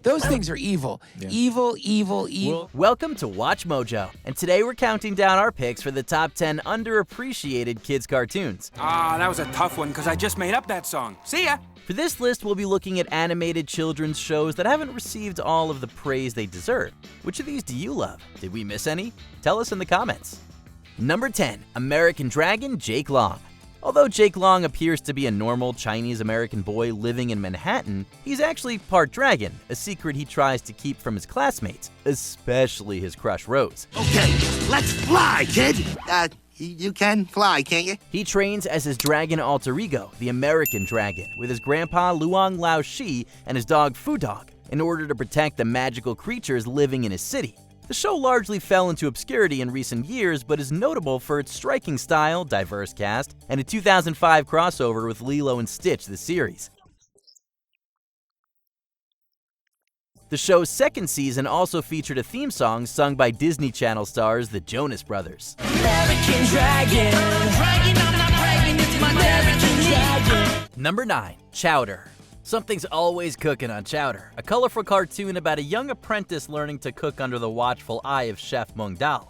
Those things are evil. Yeah. Evil, evil, evil. Welcome to Watch Mojo, and today we're counting down our picks for the top 10 underappreciated kids cartoons. That was a tough one because I just made up that song. See ya! For this list, we'll be looking at animated children's shows that haven't received all of the praise they deserve. Which of these do you love? Did we miss any? Tell us in the comments. Number 10, American Dragon Jake Long. Although Jake Long appears to be a normal Chinese-American boy living in Manhattan, he's actually part dragon, a secret he tries to keep from his classmates, especially his crush Rose. Okay, let's fly, kid! You can fly, can't you? He trains as his dragon alter ego, the American Dragon, with his grandpa Luong Lao Shi and his dog Fu Dog, in order to protect the magical creatures living in his city. The show largely fell into obscurity in recent years, but is notable for its striking style, diverse cast, and a 2005 crossover with Lilo and Stitch the series. The show's second season also featured a theme song sung by Disney Channel stars the Jonas Brothers. American Dragon. I'm not bragging, it's my American Dragon. Number 9, Chowder. Something's always cooking on Chowder, a colorful cartoon about a young apprentice learning to cook under the watchful eye of Chef Mung Dal.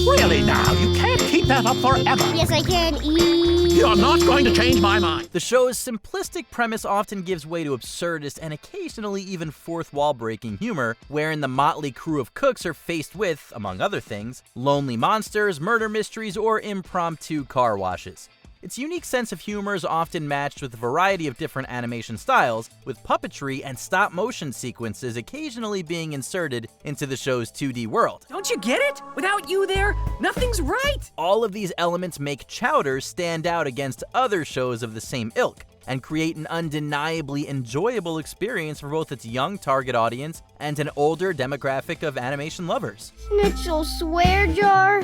Really now, you can't keep that up forever. Yes, I can. You're not going to change my mind. The show's simplistic premise often gives way to absurdist and occasionally even fourth-wall-breaking humor, wherein the motley crew of cooks are faced with, among other things, lonely monsters, murder mysteries, or impromptu car washes. Its unique sense of humor is often matched with a variety of different animation styles, with puppetry and stop-motion sequences occasionally being inserted into the show's 2D world. Don't you get it? Without you there, nothing's right. All of these elements make Chowder stand out against other shows of the same ilk, and create an undeniably enjoyable experience for both its young target audience and an older demographic of animation lovers. Mitchell swear jar.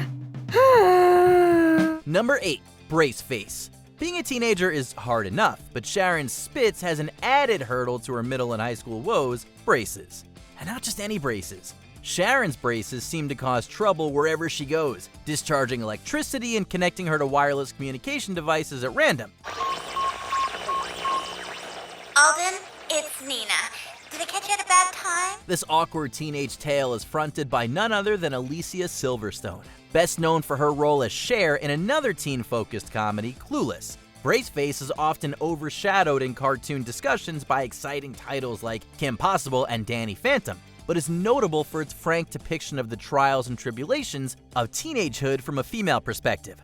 Number 8. Braceface. Being a teenager is hard enough, but Sharon Spitz has an added hurdle to her middle and high school woes: braces. And not just any braces. Sharon's braces seem to cause trouble wherever she goes, discharging electricity and connecting her to wireless communication devices at random. Alden, it's Nina. Did I catch you at a bad time? This awkward teenage tale is fronted by none other than Alicia Silverstone, best known for her role as Cher in another teen-focused comedy, Clueless. Braceface is often overshadowed in cartoon discussions by exciting titles like Kim Possible and Danny Phantom, but is notable for its frank depiction of the trials and tribulations of teenagehood from a female perspective.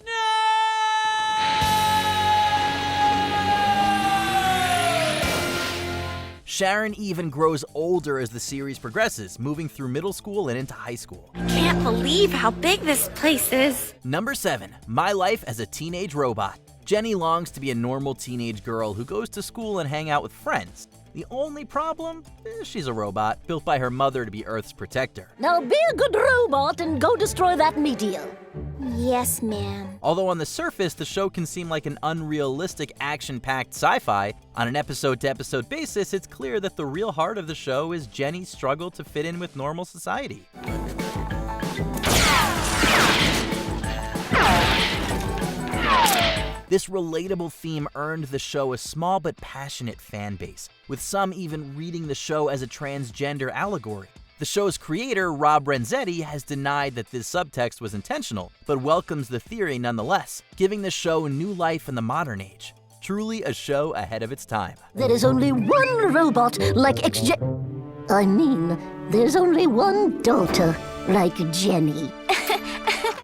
Sharon even grows older as the series progresses, moving through middle school and into high school. Can't believe how big this place is. Number 7. My Life as a Teenage Robot. Jenny longs to be a normal teenage girl who goes to school and hang out with friends. The only problem? She's a robot, built by her mother to be Earth's protector. Now be a good robot and go destroy that meteor. Yes, ma'am. Although on the surface, the show can seem like an unrealistic, action-packed sci-fi, on an episode-to-episode basis, it's clear that the real heart of the show is Jenny's struggle to fit in with normal society. This relatable theme earned the show a small but passionate fan base, with some even reading the show as a transgender allegory. The show's creator, Rob Renzetti, has denied that this subtext was intentional, but welcomes the theory nonetheless, giving the show new life in the modern age. Truly a show ahead of its time. There is only one robot like there's only one daughter like Jenny.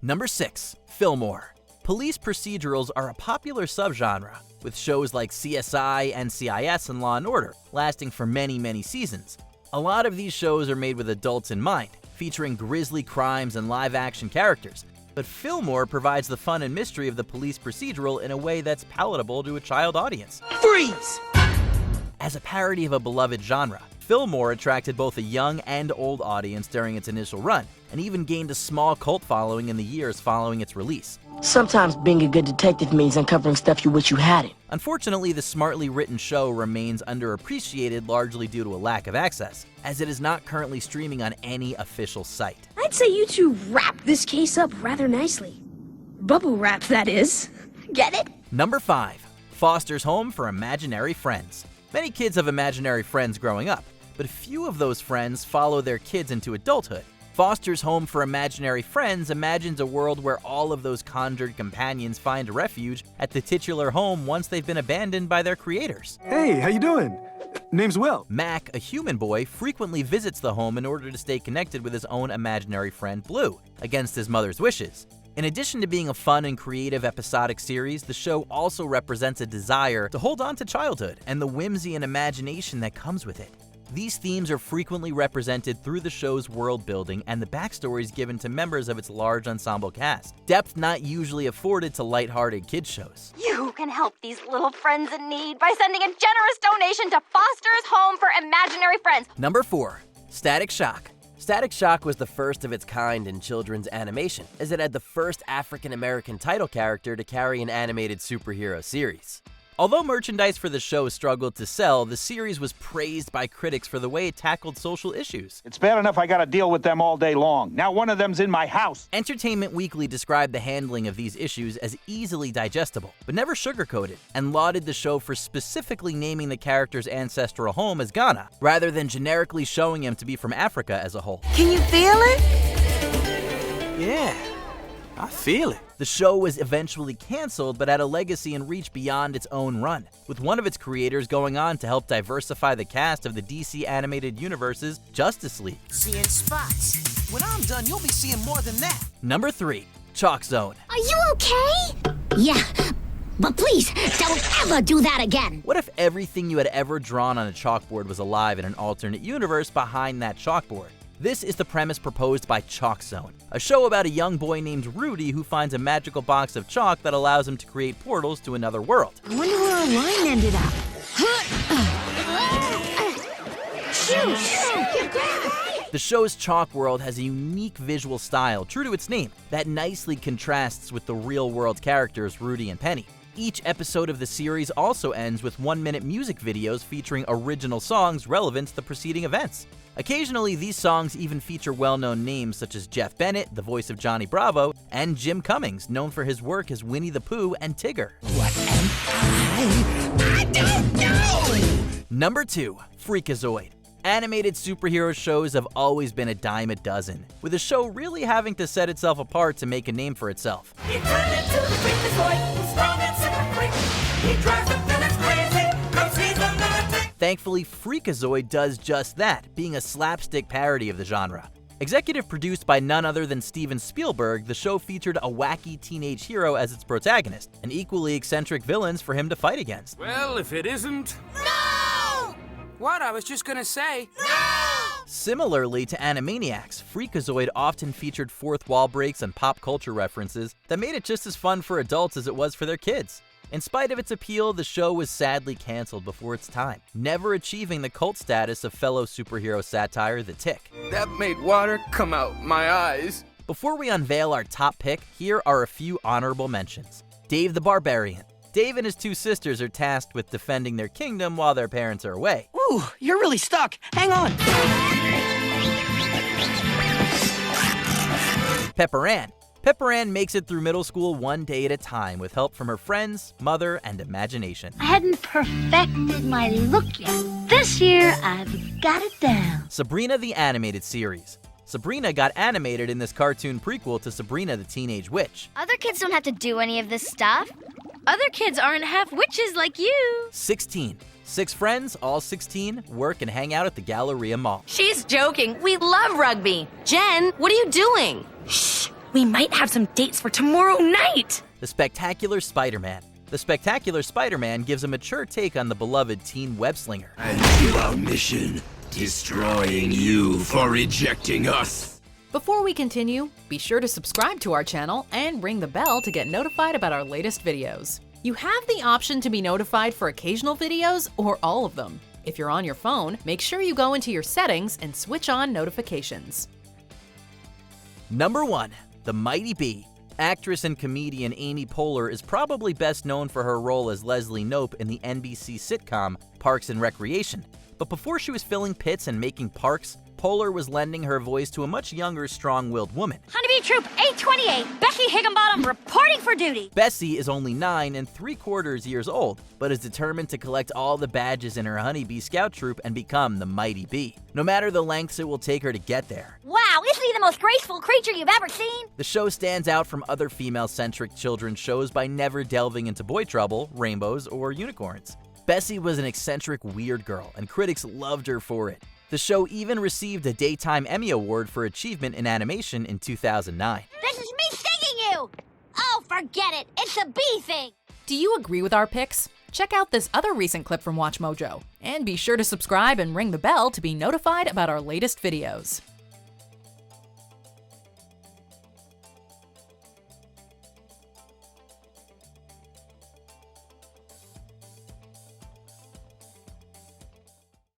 Number 6. Fillmore. Police procedurals are a popular subgenre, with shows like CSI, NCIS, and Law & Order, lasting for many, many seasons. A lot of these shows are made with adults in mind, featuring grisly crimes and live-action characters, but Fillmore provides the fun and mystery of the police procedural in a way that's palatable to a child audience. Freeze! As a parody of a beloved genre, Fillmore attracted both a young and old audience during its initial run, and even gained a small cult following in the years following its release. Sometimes being a good detective means uncovering stuff you wish you hadn't. Unfortunately, the smartly written show remains underappreciated largely due to a lack of access, as it is not currently streaming on any official site. I'd say you two wrap this case up rather nicely. Bubble wrap, that is. Get it? Number 5. Foster's Home for Imaginary Friends. Many kids have imaginary friends growing up, but few of those friends follow their kids into adulthood. Foster's Home for Imaginary Friends imagines a world where all of those conjured companions find refuge at the titular home once they've been abandoned by their creators. Hey, how you doing? Name's Will. Mac, a human boy, frequently visits the home in order to stay connected with his own imaginary friend Blue, against his mother's wishes. In addition to being a fun and creative episodic series, the show also represents a desire to hold on to childhood and the whimsy and imagination that comes with it. These themes are frequently represented through the show's world building and the backstories given to members of its large ensemble cast, depth not usually afforded to lighthearted kids shows. You can help these little friends in need by sending a generous donation to Foster's Home for Imaginary Friends. Number 4. Static Shock. Static Shock was the first of its kind in children's animation, as it had the first African-American title character to carry an animated superhero series. Although merchandise for the show struggled to sell, the series was praised by critics for the way it tackled social issues. It's bad enough I gotta deal with them all day long. Now one of them's in my house. Entertainment Weekly described the handling of these issues as easily digestible, but never sugarcoated, and lauded the show for specifically naming the character's ancestral home as Ghana, rather than generically showing him to be from Africa as a whole. Can you feel it? Yeah, I feel it. The show was eventually canceled, but had a legacy and reach beyond its own run, with one of its creators going on to help diversify the cast of the DC animated universe's Justice League. Seeing spots. When I'm done, you'll be seeing more than that. Number 3. Chalk Zone. Are you okay? Yeah, but please, don't ever do that again. What if everything you had ever drawn on a chalkboard was alive in an alternate universe behind that chalkboard? This is the premise proposed by Chalk Zone, a show about a young boy named Rudy who finds a magical box of chalk that allows him to create portals to another world. I wonder where our line ended up. The show's chalk world has a unique visual style, true to its name, that nicely contrasts with the real-world characters Rudy and Penny. Each episode of the series also ends with 1-minute music videos featuring original songs relevant to the preceding events. Occasionally, these songs even feature well-known names such as Jeff Bennett, the voice of Johnny Bravo, and Jim Cummings, known for his work as Winnie the Pooh and Tigger. What am I don't know! Number 2. Freakazoid. Animated superhero shows have always been a dime a dozen, with the show really having to set itself apart to make a name for itself. He turned into the Freakazoid, strong and super quick. He drives the villains crazy, 'cause he's a lunatic. Thankfully, Freakazoid does just that, being a slapstick parody of the genre. Executive produced by none other than Steven Spielberg, the show featured a wacky teenage hero as its protagonist, and equally eccentric villains for him to fight against. Well, if it isn't... No! What? I was just gonna say... No! Similarly to Animaniacs, Freakazoid often featured fourth wall breaks and pop culture references that made it just as fun for adults as it was for their kids. In spite of its appeal, the show was sadly canceled before its time, never achieving the cult status of fellow superhero satire The Tick. That made water come out my eyes. Before we unveil our top pick, here are a few honorable mentions. Dave the Barbarian. Dave and his two sisters are tasked with defending their kingdom while their parents are away. Ooh, you're really stuck. Hang on. Pepper Ann. Pepper Ann makes it through middle school one day at a time with help from her friends, mother, and imagination. I hadn't perfected my look yet. This year, I've got it down. Sabrina the Animated Series. Sabrina got animated in this cartoon prequel to Sabrina the Teenage Witch. Other kids don't have to do any of this stuff. Other kids aren't half witches like you. 16. 6 friends, all 16, work and hang out at the Galleria Mall. She's joking. We love rugby. Jen, what are you doing? Shh, we might have some dates for tomorrow night. The Spectacular Spider-Man. The Spectacular Spider-Man gives a mature take on the beloved teen web-slinger. And to our mission, destroying you for rejecting us. Before we continue, be sure to subscribe to our channel and ring the bell to get notified about our latest videos. You have the option to be notified for occasional videos or all of them. If you're on your phone, make sure you go into your settings and switch on notifications. Number 1. The Mighty Bee. Actress and comedian Amy Poehler is probably best known for her role as Leslie Knope in the NBC sitcom Parks and Recreation. But before she was filling pits and making parks, Polar was lending her voice to a much younger, strong-willed woman. Honeybee Troop 828, Bessie Higginbottom reporting for duty. Bessie is only 9 3/4 years old, but is determined to collect all the badges in her Honeybee Scout Troop and become the Mighty Bee, no matter the lengths it will take her to get there. Wow, isn't he the most graceful creature you've ever seen? The show stands out from other female-centric children's shows by never delving into boy trouble, rainbows, or unicorns. Bessie was an eccentric, weird girl, and critics loved her for it. The show even received a Daytime Emmy Award for Achievement in Animation in 2009. This is me stinging you! Oh, forget it. It's a bee thing. Do you agree with our picks? Check out this other recent clip from WatchMojo, and be sure to subscribe and ring the bell to be notified about our latest videos.